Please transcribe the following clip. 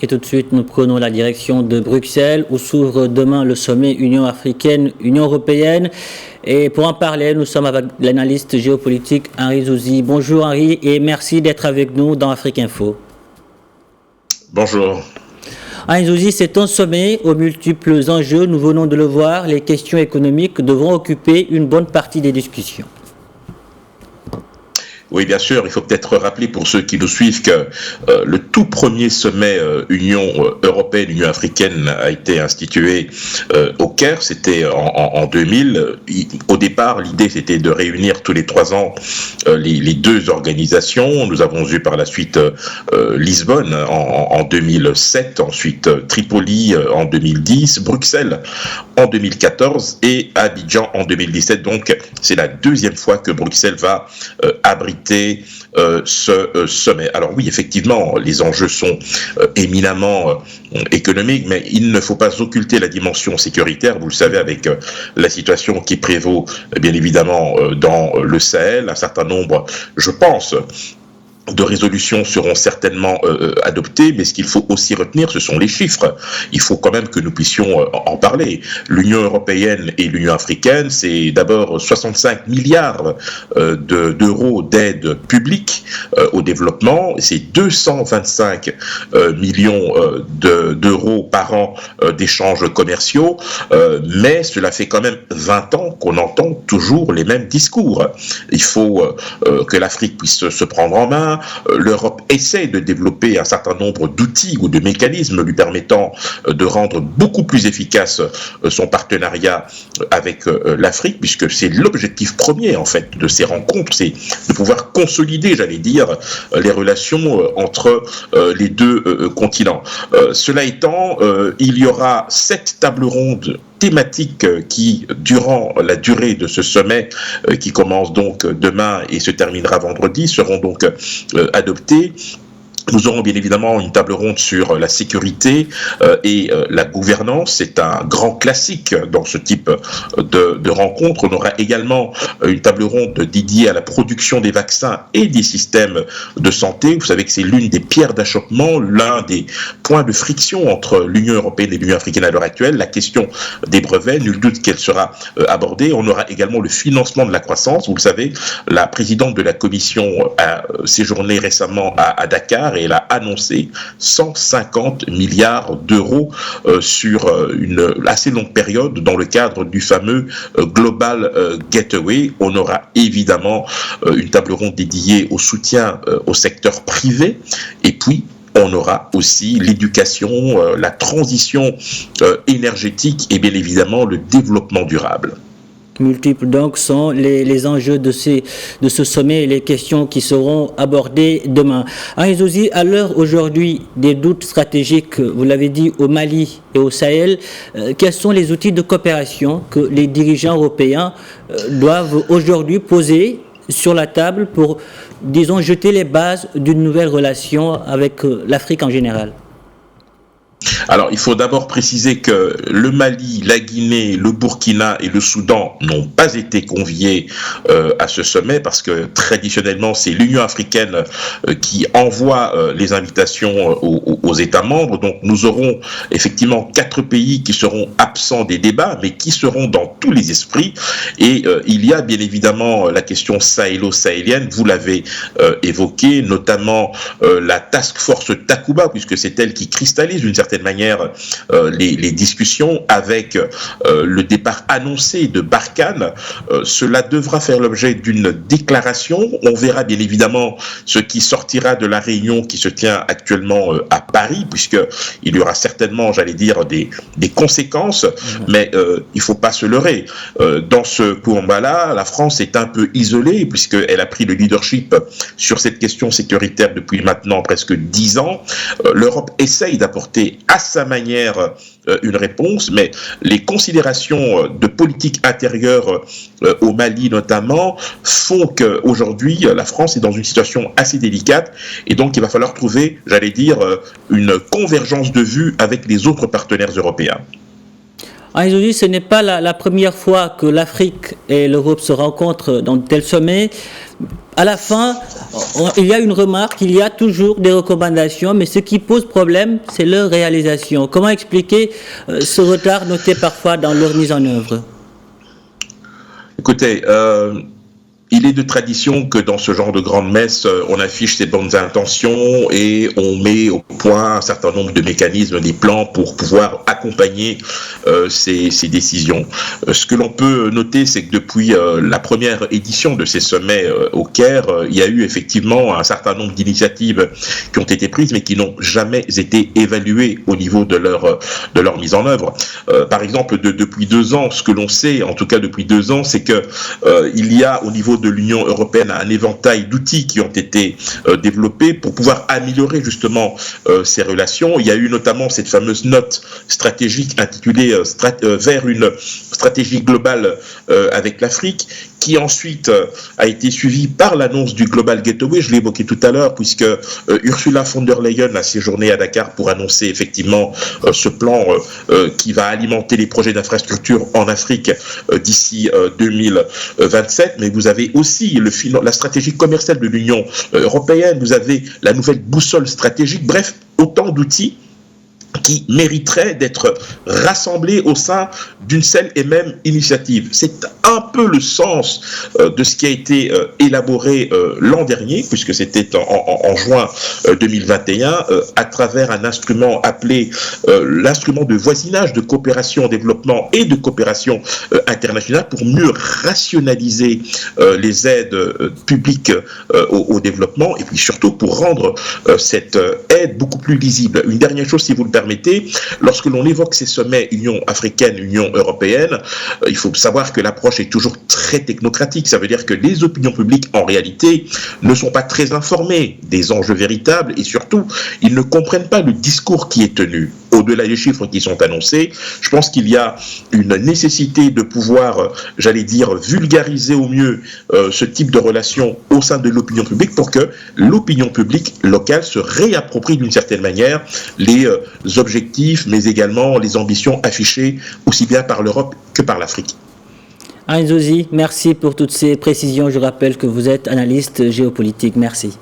Et tout de suite, nous prenons la direction de Bruxelles, où s'ouvre demain le sommet Union africaine-Union européenne. Et pour en parler, nous sommes avec l'analyste géopolitique Henri Zouzi. Bonjour Henri et merci d'être avec nous dans Afrique Info. Bonjour. Henri Zouzi, c'est un sommet aux multiples enjeux. Nous venons de le voir. Les questions économiques devront occuper une bonne partie des discussions. Oui, bien sûr, il faut peut-être rappeler pour ceux qui nous suivent que le tout premier sommet Union européenne, Union africaine a été institué au Caire, c'était en 2000. Au départ, l'idée c'était de réunir tous les 3 ans les deux organisations. Nous avons eu par la suite Lisbonne en 2007, ensuite Tripoli en 2010, Bruxelles en 2014 et Abidjan en 2017. Donc c'est la deuxième fois que Bruxelles va abriter ce sommet. Alors oui, effectivement, les enjeux sont éminemment économiques, mais il ne faut pas occulter la dimension sécuritaire. Vous le savez, avec la situation qui prévaut, bien évidemment, dans le Sahel, un certain nombre, je pense, de résolutions seront certainement adoptées, mais ce qu'il faut aussi retenir, ce sont les chiffres. Il faut quand même que nous puissions en parler. L'Union européenne et l'Union africaine, c'est d'abord 65 milliards d'euros d'aide publique au développement, c'est 225 millions d'euros par an d'échanges commerciaux, mais cela fait quand même 20 ans qu'on entend toujours les mêmes discours. Il faut que l'Afrique puisse se prendre en main. L'Europe essaie de développer un certain nombre d'outils ou de mécanismes lui permettant de rendre beaucoup plus efficace son partenariat avec l'Afrique, puisque c'est l'objectif premier en fait de ces rencontres, c'est de pouvoir consolider, j'allais dire, les relations entre les deux continents. Cela étant, il y aura 7 tables rondes thématiques qui, durant la durée de ce sommet, qui commence donc demain et se terminera vendredi, seront donc adoptées. Nous aurons bien évidemment une table ronde sur la sécurité et la gouvernance. C'est un grand classique dans ce type de rencontre. On aura également une table ronde dédiée à la production des vaccins et des systèmes de santé. Vous savez que c'est l'une des pierres d'achoppement, l'un des points de friction entre l'Union européenne et l'Union africaine à l'heure actuelle. La question des brevets, nul doute qu'elle sera abordée. On aura également le financement de la croissance. Vous le savez, la présidente de la Commission a séjourné récemment à Dakar et elle a annoncé 150 milliards d'euros sur une assez longue période dans le cadre du fameux Global Gateway. On aura évidemment une table ronde dédiée au soutien au secteur privé et puis on aura aussi l'éducation, la transition énergétique et bien évidemment le développement durable. Multiples donc sont les enjeux de ce sommet et les questions qui seront abordées demain. Henri Zouzi, à l'heure aujourd'hui des doutes stratégiques, vous l'avez dit, au Mali et au Sahel, quels sont les outils de coopération que les dirigeants européens doivent aujourd'hui poser sur la table pour, disons, jeter les bases d'une nouvelle relation avec l'Afrique en général? Alors, il faut d'abord préciser que le Mali, la Guinée, le Burkina et le Soudan n'ont pas été conviés à ce sommet parce que traditionnellement, c'est l'Union africaine qui envoie les invitations aux États membres. Donc, nous aurons effectivement 4 pays qui seront absents des débats, mais qui seront dans tous les esprits. Et il y a bien évidemment la question sahélo-sahélienne, vous l'avez évoqué, notamment la Task Force Takuba, puisque c'est elle qui cristallise d'une certaine manière les discussions avec le départ annoncé de Barkhane. Cela devra faire l'objet d'une déclaration. On verra bien évidemment ce qui sortira de la réunion qui se tient actuellement à Paris, puisqu'il y aura certainement, j'allais dire, des conséquences, mais il ne faut pas se leurrer. Dans ce combat-là, la France est un peu isolée, puisqu'elle a pris le leadership sur cette question sécuritaire depuis maintenant presque 10 ans. L'Europe essaye d'apporter à sa manière une réponse, mais les considérations de politique intérieure au Mali notamment font qu'aujourd'hui la France est dans une situation assez délicate et donc il va falloir trouver, j'allais dire, une convergence de vues avec les autres partenaires européens. Aujourd'hui, ce n'est pas la première fois que l'Afrique et l'Europe se rencontrent dans de tels sommets. À la fin, il y a une remarque, il y a toujours des recommandations, mais ce qui pose problème, c'est leur réalisation. Comment expliquer ce retard noté parfois dans leur mise en œuvre? Écoutez, il est de tradition que dans ce genre de grande messe, on affiche ses bonnes intentions et on met au point un certain nombre de mécanismes, des plans pour pouvoir accompagner ces décisions. Ce que l'on peut noter, c'est que depuis la première édition de ces sommets au Caire, il y a eu effectivement un certain nombre d'initiatives qui ont été prises, mais qui n'ont jamais été évaluées au niveau de leur mise en œuvre. Par exemple, depuis 2 ans, ce que l'on sait, en tout cas depuis 2 ans, c'est que il y a au niveau de l'Union européenne un éventail d'outils qui ont été développés pour pouvoir améliorer justement ces relations. Il y a eu notamment cette fameuse note stratégique intitulée vers une stratégie globale avec l'Afrique, qui ensuite a été suivi par l'annonce du Global Gateway, je l'ai évoqué tout à l'heure, puisque Ursula von der Leyen a séjourné à Dakar pour annoncer effectivement ce plan qui va alimenter les projets d'infrastructure en Afrique d'ici 2027. Mais vous avez aussi la stratégie commerciale de l'Union européenne, vous avez la nouvelle boussole stratégique, bref, autant d'outils qui mériterait d'être rassemblés au sein d'une seule et même initiative. C'est un peu le sens de ce qui a été élaboré l'an dernier, puisque c'était en juin 2021, à travers un instrument appelé l'instrument de voisinage, de coopération au développement et de coopération internationale, pour mieux rationaliser les aides publiques au développement, et puis surtout pour rendre cette aide beaucoup plus lisible. Une dernière chose, si vous le permettez, lorsque l'on évoque ces sommets Union africaine, Union européenne, il faut savoir que l'approche est toujours très technocratique. Ça veut dire que les opinions publiques, en réalité, ne sont pas très informées des enjeux véritables et surtout, ils ne comprennent pas le discours qui est tenu. Au-delà des chiffres qui sont annoncés, je pense qu'il y a une nécessité de pouvoir, j'allais dire, vulgariser au mieux ce type de relation au sein de l'opinion publique pour que l'opinion publique locale se réapproprie d'une certaine manière les objectifs, mais également les ambitions affichées aussi bien par l'Europe que par l'Afrique. Henri Nzozi, merci pour toutes ces précisions. Je rappelle que vous êtes analyste géopolitique. Merci.